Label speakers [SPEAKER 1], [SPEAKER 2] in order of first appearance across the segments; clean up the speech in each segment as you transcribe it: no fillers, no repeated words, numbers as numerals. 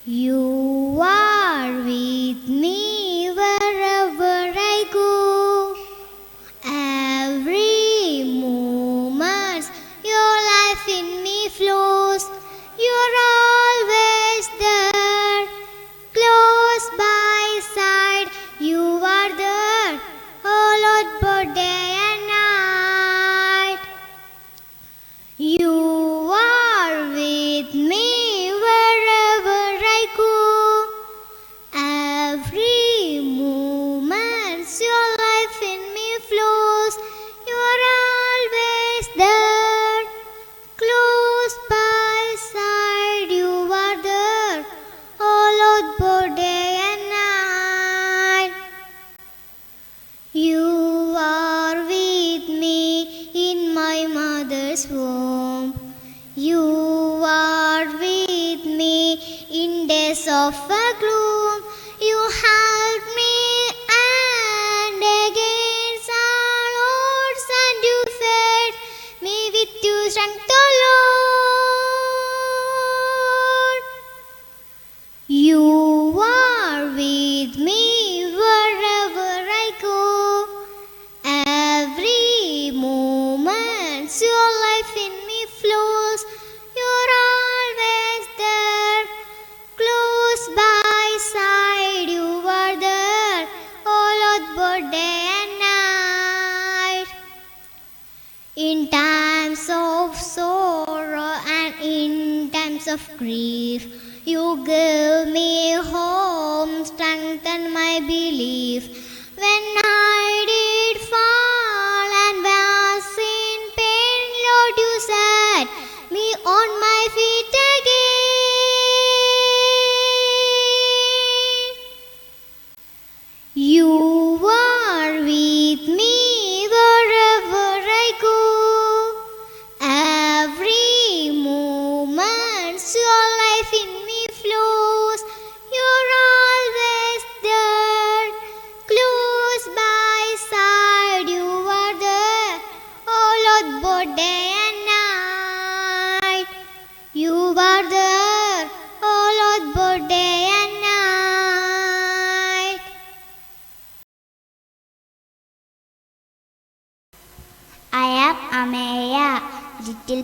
[SPEAKER 1] You are with me wherever I go. Every moment your life in me flows. You're always there, close by side. You are there, oh Lord, both day and night. You are with me wherever I go. Every moment your life in me flows. You are always there, close by side. You are there, all out both day and night. You are with me in my mother's womb. You are with me in days of a gloom. You helped me and against all odds, and you fed me with your strength, O Lord. You are with me wherever I go. Every moment your life in me flows. You're always there, close by side. You are there, all out both day and night. In times of sorrow and in times of grief, you give me home, strengthen my belief. When I did fall and was in pain, Lord, you set me on my feet again. You are with me wherever I go. Every moment your life in me flows. You're always there, close by side. You are there, all out both day and night. You are there, all out both day and night. I am Ameya, little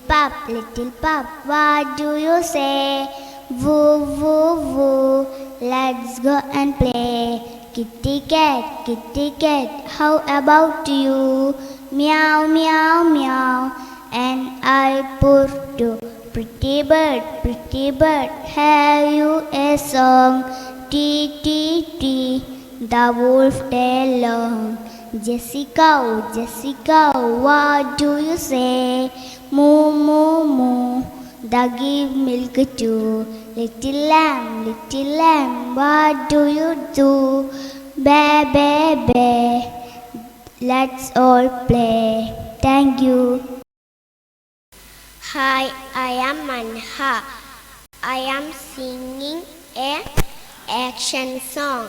[SPEAKER 1] pup, what do you say? Woo, woo, woo, let's go and play. Kitty cat, how about you? Meow, meow, meow, and I purr too. Pretty bird, have you a song? Tee, tee, tee, the wolf tail long. Jessica, what do you say? Moo, moo, moo, the give milk too. Little lamb, what do you do? Ba, ba, ba, let's all play. Thank you.
[SPEAKER 2] Hi, I am Manha. I am singing a action song.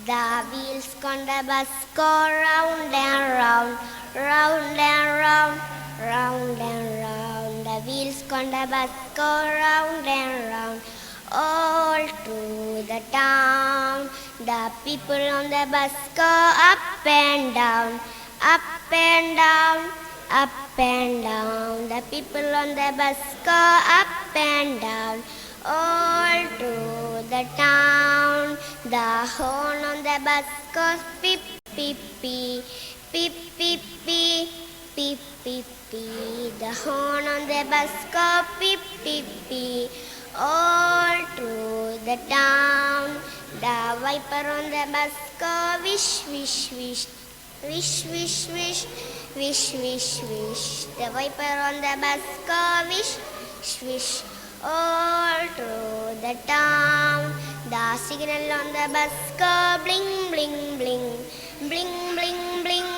[SPEAKER 2] The wheels on the bus go round and round, round and round, round and round. The wheels on the bus go round and round, all through the town. The people on the bus go up and down, up and down, up and down. The people on the bus go up and down, all through the town. The horn on the bus goes pip, pip, pip, pip, pip, pip, pip, pip, pip. The horn on the bus goes pip, pip, pip, all through the town. The viper on the bus goes wish, wish, wish, wish, wish, wish, wish, wish, wish. The viper on the bus goes wish, wish, all through the town. The signal on the bus go bling, bling, bling, bling, bling, bling,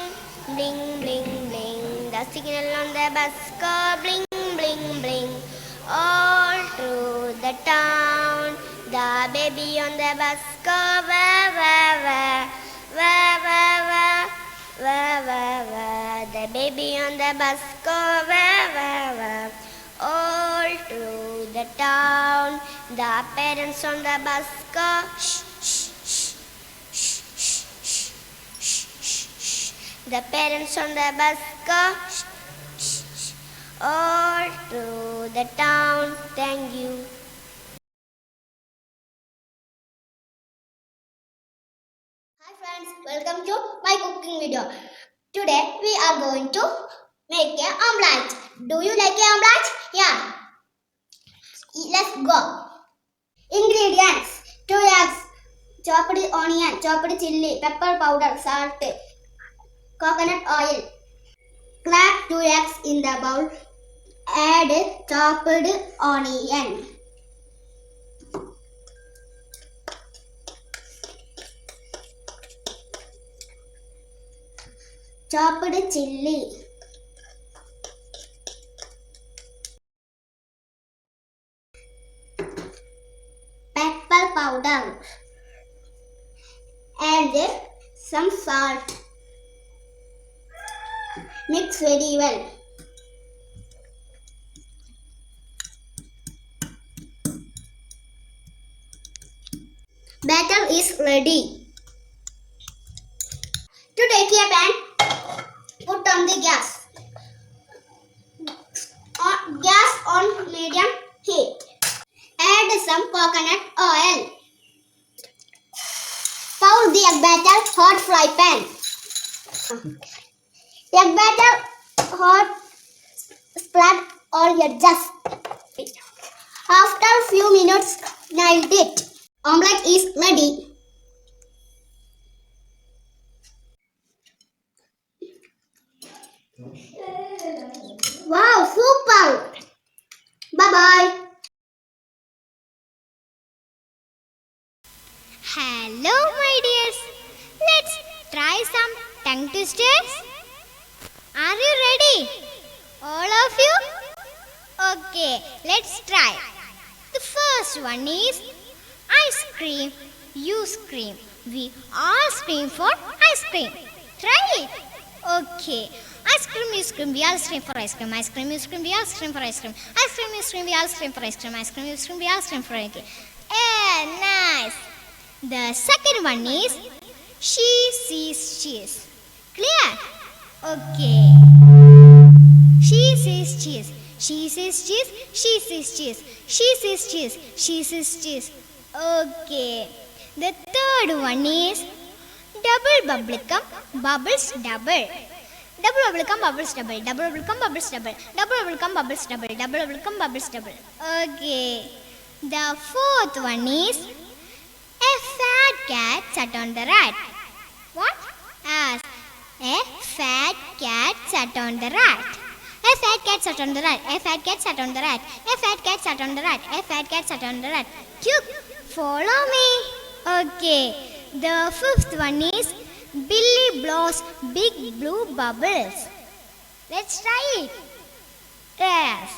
[SPEAKER 2] bling, bling, bling. The signal on the bus go bling, bling, bling, all through the town. The baby on the bus go wah, wah, wah, wah, wah, wah, wah, wah, wah. The baby on the bus go wah, wah, wah, all through the town. The parents on the bus go shh, shh, shh, shh, shh, shh, shh, shh, shh. The parents on the bus go shh, shh, shh. All through the town. Thank you. Hi friends, welcome to my cooking video. Today we are going to make a omelette. Do you like a omelette? Yeah. Let's go. Ingredients: 2 eggs, chopped onion, chopped chili, pepper powder, salt, coconut oil. Crack 2 eggs in the bowl. Add chopped onion, chopped chili, pepper powder, and some salt. Mix very well. Batter is ready. To take a pan, put on the gas. Gas on medium heat. Add some coconut oil. Pour the egg batter hot fry pan. Egg batter hot, spread all edges. After few minutes, nailed it. Omelette is ready. Wow, super! Bye bye.
[SPEAKER 1] Hello, my dears. Let's try some tongue twisters. Are you ready? All of you? Okay, let's try. The first one is ice cream. You scream. We all scream for ice cream. Try it. Okay. Ice cream, you scream, we all scream for ice cream. Ice cream, you scream, we all scream for ice cream. Ice cream, you scream, we all scream for ice cream. Ice cream, you scream, we all scream for ice cream. Nice. The second one is she sees cheese. Clear? Okay. She sees cheese. She sees cheese. She sees cheese. She sees cheese. She sees cheese. Okay. The third one is double bubblegum, bubbles double. Double bubblegum, bubbles double. Double bubblegum, bubbles double. Double bubblegum, bubbles double. Double bubblegum, bubbles double. Okay. The fourth one is a fat cat sat on the rat. What? Yes. A fat cat sat on the rat. A fat cat sat on the rat. A fat cat sat on the rat. A fat cat sat on the rat. A fat cat sat on the rat. Quick, follow me. Okay. The fifth one is Billy blows big blue bubbles. Let's try it. Yes.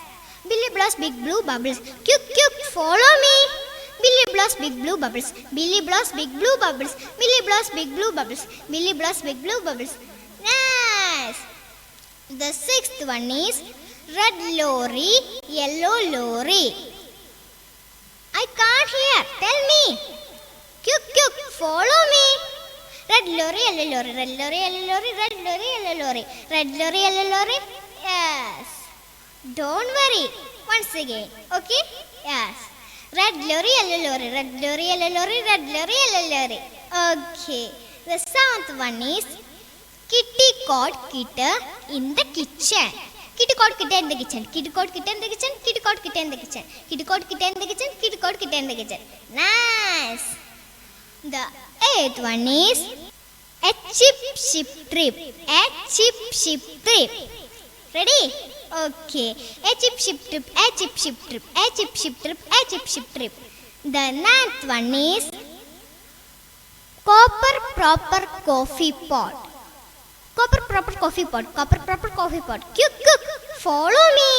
[SPEAKER 1] Billy blows big blue bubbles. Quick, quick, follow me. Billy blows big blue bubbles. Billy blows big blue bubbles. Billy blows big blue bubbles. Billy blows big blue bubbles. Nice. The sixth one is red lorry, yellow lorry. I can't hear. Tell me. Quick, quick, follow me. Red lorry, yellow lorry. Red lorry, yellow lorry. Red lorry, yellow lorry. Red lorry, yellow lorry. Yes. Don't worry. Once again. Okay? Yes. Red lorry, yellow lorry. Red lorry, yellow lorry. Red lorry, yellow lorry. Okay. The seventh one is kitty caught kitten in the kitchen. Kitty caught kitten in the kitchen. Kitty caught kitten in the kitchen. Kitty caught kitten in the kitchen. Kitty caught kitten in the kitchen. Kitty caught kitten in the kitchen. Nice. The eighth one is a chip ship trip. A chip ship trip. Ready? Okay. A chip ship trip. A chip ship trip. A chip ship trip. A chip ship trip. The ninth one is copper proper coffee pot. Copper proper coffee pot. Copper proper coffee pot. Quick, quick. Follow me.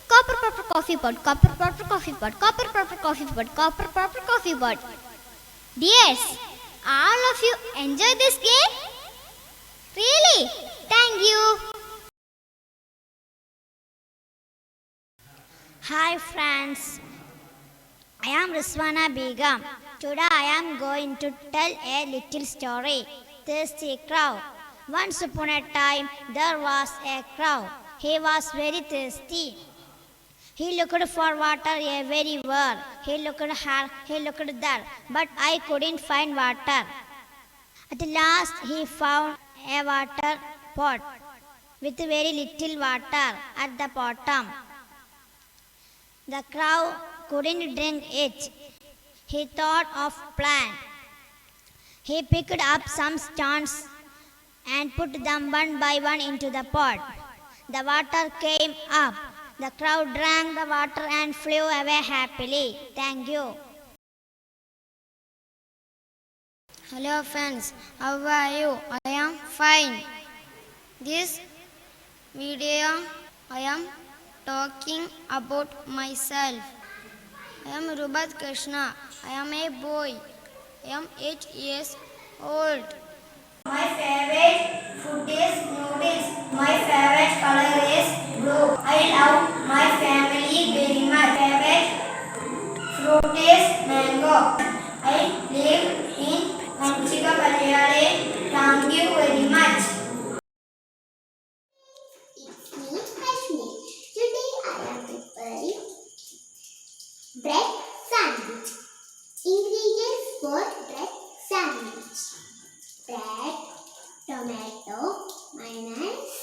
[SPEAKER 1] Copper proper coffee pot. Copper proper coffee pot. Copper proper coffee pot. Copper proper coffee pot. Dears, all of you enjoy this game? Really? Thank you.
[SPEAKER 2] Hi friends.
[SPEAKER 3] I am Ruswana Begum. Today I am going to tell a little story. Thirsty Crow. Once upon a time there was a crow. He was very thirsty. He looked for water everywhere. He looked here, he looked there, but I couldn't find water. At last he found a water pot with very little water at the bottom. The crow couldn't drink it. He thought of plan. He picked up some stones and put them one by one into the pot. The water came up. The crow drank the water and flew away happily. Thank you.
[SPEAKER 2] Hello friends, how are you? I am fine. This video I am talking about myself. I am Rubat Krishna. I am a boy. I am 8 years old.
[SPEAKER 4] My favorite food is noodles. My favorite color is blue. I love my family very much. Favorite fruit is mango. I live in Manchikapalayale. Thank you very much.
[SPEAKER 5] It's me, Rashmi. Today I am preparing bread sandwich. Ingredients for bread sandwich: bread, tomato, mayonnaise,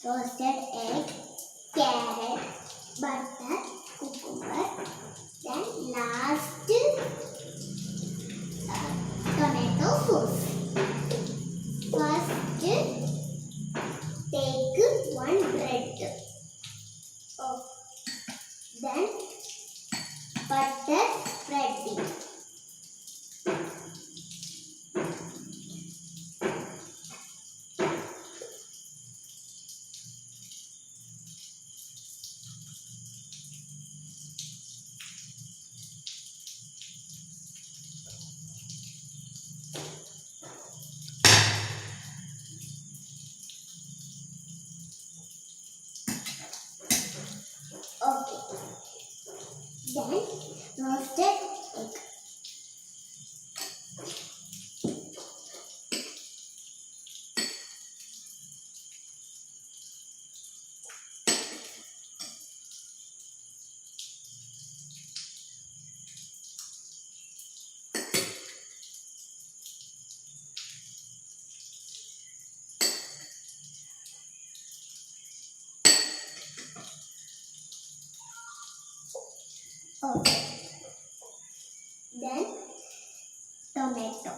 [SPEAKER 5] roasted egg, carrot, butter, cucumber. Then last, tomato sauce. First, take one bread. Oh. Then butter spreading. Okay. Then roasted egg. Okay. Then tomato.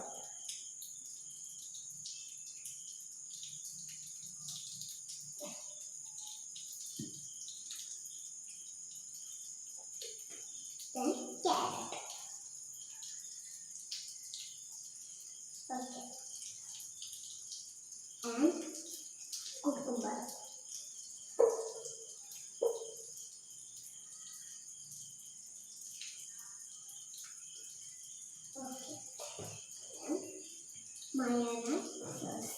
[SPEAKER 5] Then carrot. Okay. And cucumber. Okay. Then mayonnaise sauce.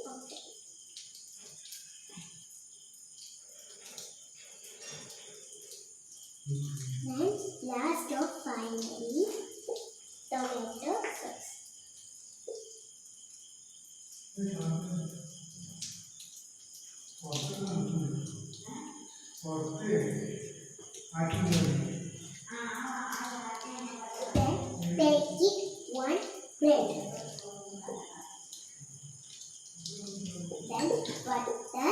[SPEAKER 5] Okay. Then last of finally tomato sauce. Then take it one bread. Then butter.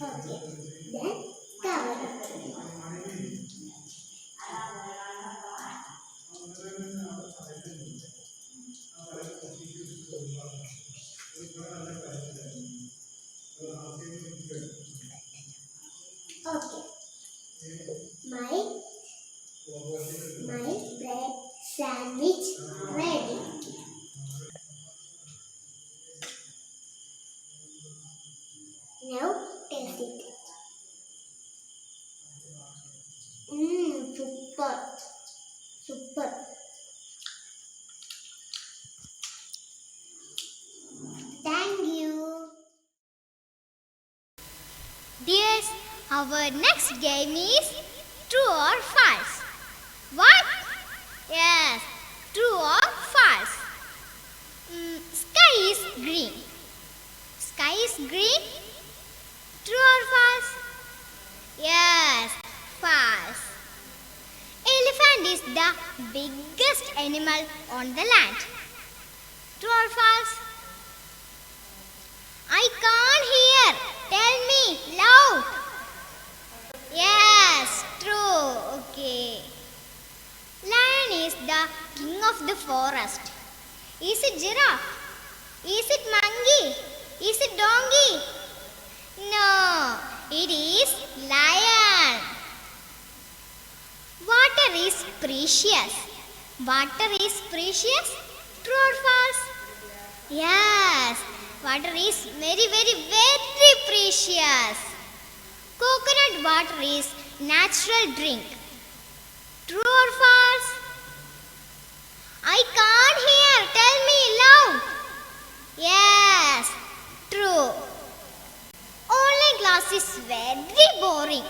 [SPEAKER 5] Okay. Then cover it. My bread sandwich ready. Now taste it. Super. Super. Thank you.
[SPEAKER 1] Dears, our next game is true or false. What? Yes, true or false. Sky is green. Sky is green. True or false? Yes, false. Elephant is the biggest animal on the land. True or false? I can't hear. Tell me loud. Yes, true. Okay. Lion is the king of the forest. Is it giraffe? Is it monkey? Is it donkey? No, it is lion. Water is precious. Water is precious. True or false? Yes, water is very, very, very precious. Coconut water is natural drink. True or false? I can't hear. Tell me loud. Yes, true. Online class is very boring.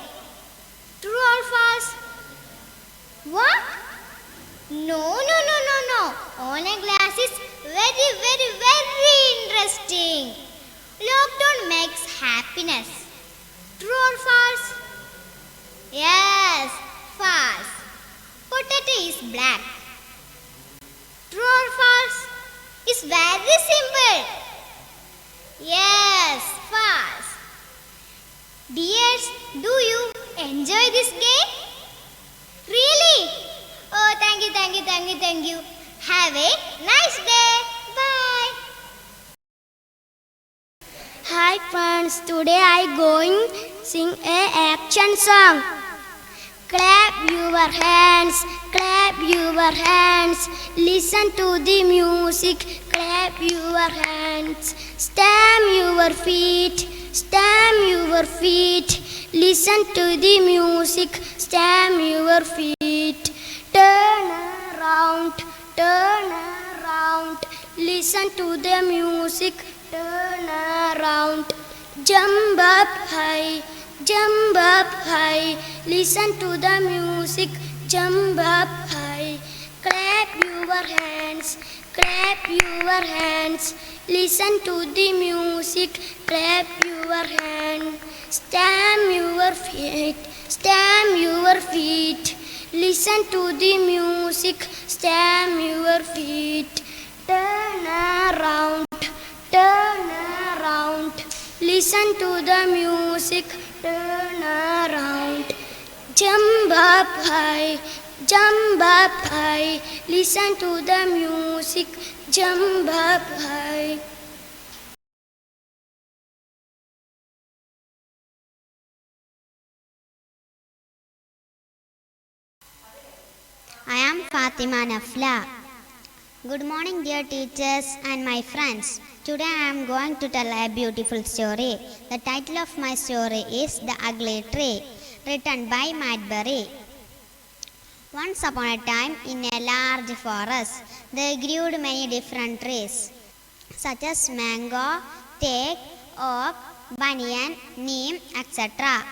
[SPEAKER 1] True or false? What? No. Online class is very, very, very interesting. Lockdown makes happiness. True or false? Yes, false. Potato is black. True or false? It's very simple. Yes, false. Dears, do you enjoy this game? Really? Oh, thank you. Have a nice day. Bye.
[SPEAKER 2] Hi friends, today I going sing a action song. Clap your hands, clap your hands. Listen to the music, clap your hands. Stamp your feet, stamp your feet. Listen to the music, stamp your feet. Turn around, turn around. Listen to the music, turn around. Jump up high, jump up high. Listen to the music, jump up high. Clap your hands, clap your hands. Listen to the music, clap your hands. Stamp your feet, stamp your feet. Listen to the music, stamp your feet. Turn around, turn around. Listen to the music, turn around. Jump up high, jump up high. Listen to the music, jump up high.
[SPEAKER 3] I am Fatima Nafla. Good morning, dear teachers and my friends. Today I am going to tell a beautiful story. The title of my story is The Ugly Tree, written by Madbury. Once upon a time, in a large forest, there grew many different trees, such as mango, teak, oak, banyan, neem, etc.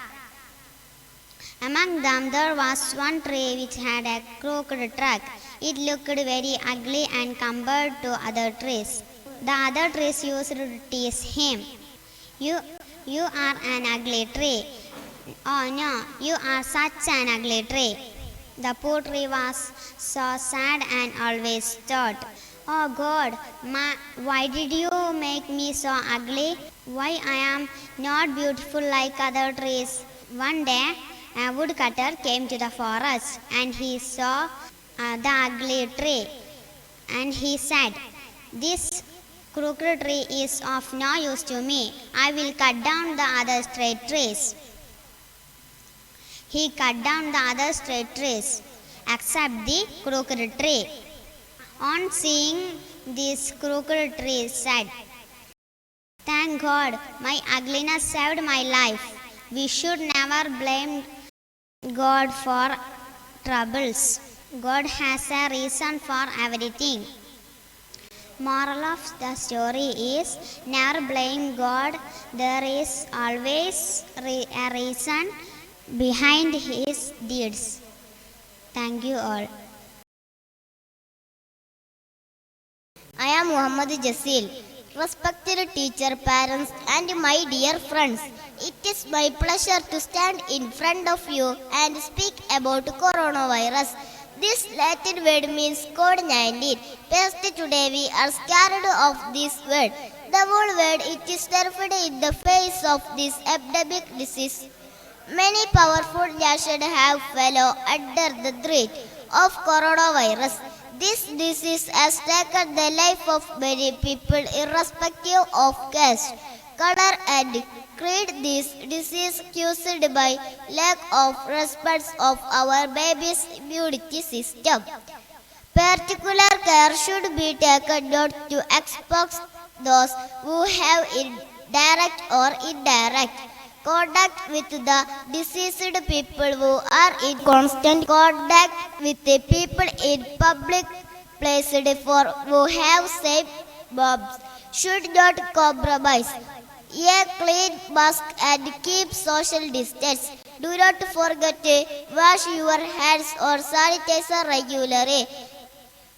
[SPEAKER 3] Among them there was one tree which had a crooked trunk. It looked very ugly and compared to other trees. The other trees used to tease him. You are an ugly tree. Oh no, you are such an ugly tree. The poor tree was so sad and always thought, oh God, why did you make me so ugly? Why I am not beautiful like other trees? One day, a woodcutter came to the forest and he saw the ugly tree. And he said, this crooked tree is of no use to me. I will cut down the other straight trees. He cut down the other straight trees. except the crooked tree. On seeing this crooked tree said, "Thank God, my ugliness saved my life." We should never blame God for troubles. God has a reason for everything. Moral of the story is never blame God. There is always a reason behind his deeds. Thank you all.
[SPEAKER 2] I am Muhammad Jasil. Respected teacher, parents, and my dear friends, it is my pleasure to stand in front of you and speak about coronavirus. This Latin word means COVID-19. Past today we are scared of this word. The whole world it is terrified in the face of this epidemic disease. Many powerful nations have fallen under the threat of coronavirus. This disease has taken the life of many people irrespective of caste, color and creed. This disease caused by lack of respect of our baby's immunity system. Particular care should be taken not to expose those who have direct or indirect contact with the diseased people who are in constant contact with the people in public places for who have same mobs should not compromise. A clean mask and keep social distance. Do not forget to wash your hands or sanitizer regularly.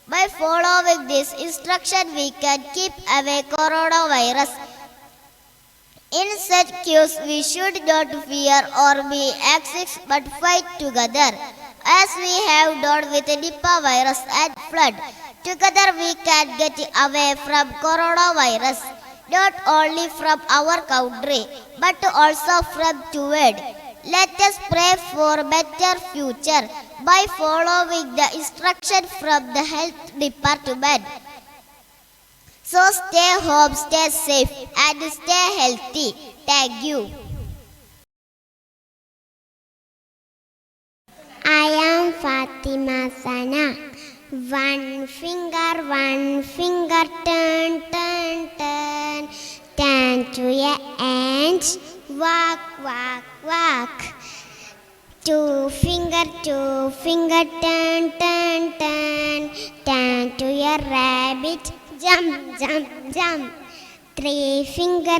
[SPEAKER 2] By following this instruction, we can keep away coronavirus. In such case, we should not fear or be anxious but fight together, as we have done with Nipah virus and flood. Together we can get away from coronavirus, not only from our country, but also from the world. Let us pray for better future by following the instruction from the health department. So stay home, stay safe and stay healthy. Thank you.
[SPEAKER 5] I am Fatima Sana. One finger, turn, turn, turn. Turn to your ant, walk, walk, walk. Two finger, turn, turn, turn. Turn to your rabbit, jump, jump, jump. Three finger,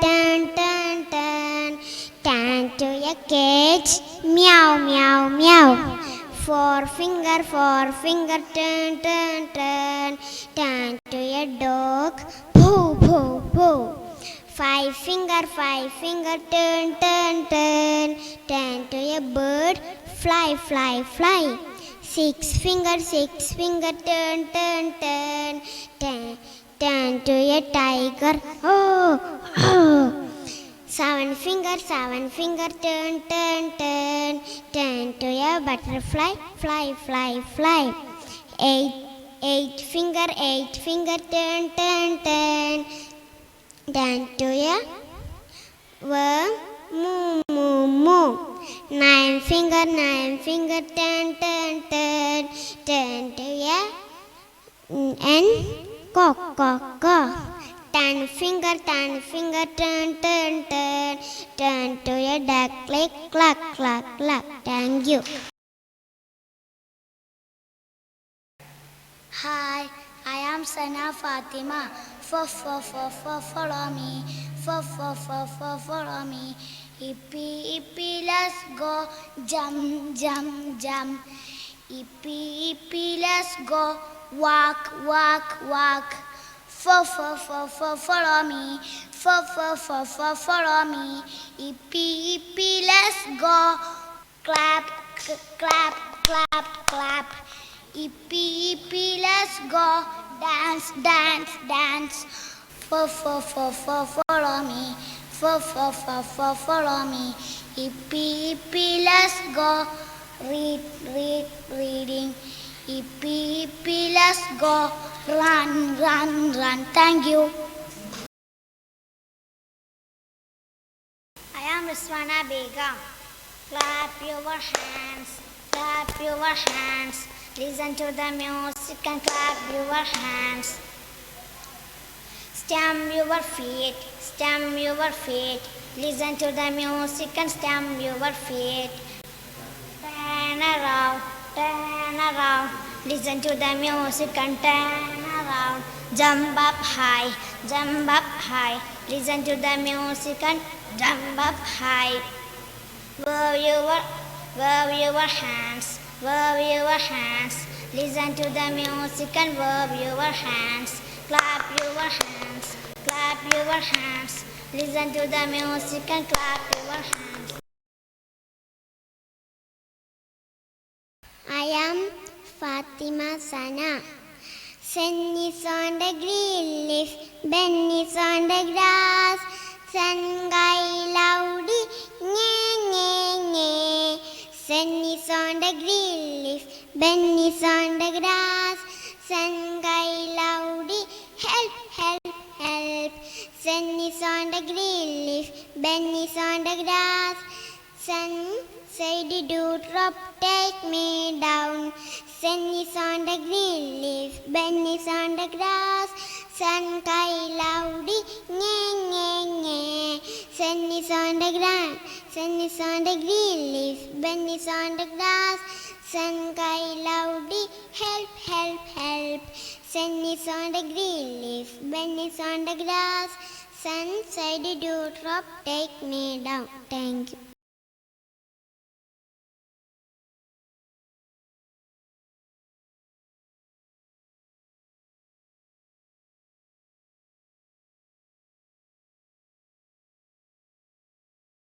[SPEAKER 5] turn, turn, turn. Turn to your cage, meow, meow, meow. Four finger, turn, turn, turn. Turn to your dog, poo, poo, poo. Five finger, turn, turn, turn. Turn to your bird, fly, fly, fly. Six finger, turn, turn, turn. Turn to your tiger, oh, oh. Seven finger, turn, turn, turn. Turn to your butterfly, fly, fly, fly. Eight finger, turn, turn, turn. Turn to your worm, moo, moo, moo. Nine finger, turn, turn, turn. Turn to your and cock, cock, cock. Ten finger, turn, turn, turn. Turn to your duck, click, cluck, cluck, cluck. Thank you.
[SPEAKER 2] Hi, I am Sana Fatima. Follow me. Follow me. Ippy, let's go. Jump, jump, jump. Ippy, let's go. Walk, walk, walk. Follow me. Follow me. Ippy, let's go. Clap, clap, clap, clap. Ippy, let's go. Dance, dance, dance. Follow me. Follow me. Ippy, let's go. Reading. Ippy, let's go. Run. Thank you.
[SPEAKER 3] I am Riswana Begum. Clap your hands, clap your hands. Listen to the music and clap your hands. Stamp your feet, stamp your feet. Listen to the music and stamp your feet. Turn around, turn around. Listen to the music and turn around. Jump up high, jump up high. Listen to the music and jump up high. Wave your hands, wave your hands. Listen to the music and wave your hands. Clap your hands, clap your hands. Listen to the music and clap your hands.
[SPEAKER 5] I am Fatima Sana. Sun is on the green leaf, Ben is on the grass. Sun guy loudy, nye nye nye. Sun is on the green leaf, Ben is on the grass. Sun guy loudy, help, help, help. Sun is on the green leaf, Ben is on the grass. Sun said, dewdrop, take me down. Sun is on the green leaf, Ben is on the grass. Sun cry loudy, nye nye nye. Sun is on the ground, sun is on the green leaf, Ben is on the grass. Sun cry loudy, help, help, help. Sun is on the green leaf, Ben is on the grass. Sun said, dewdrop, take me down. Thank you.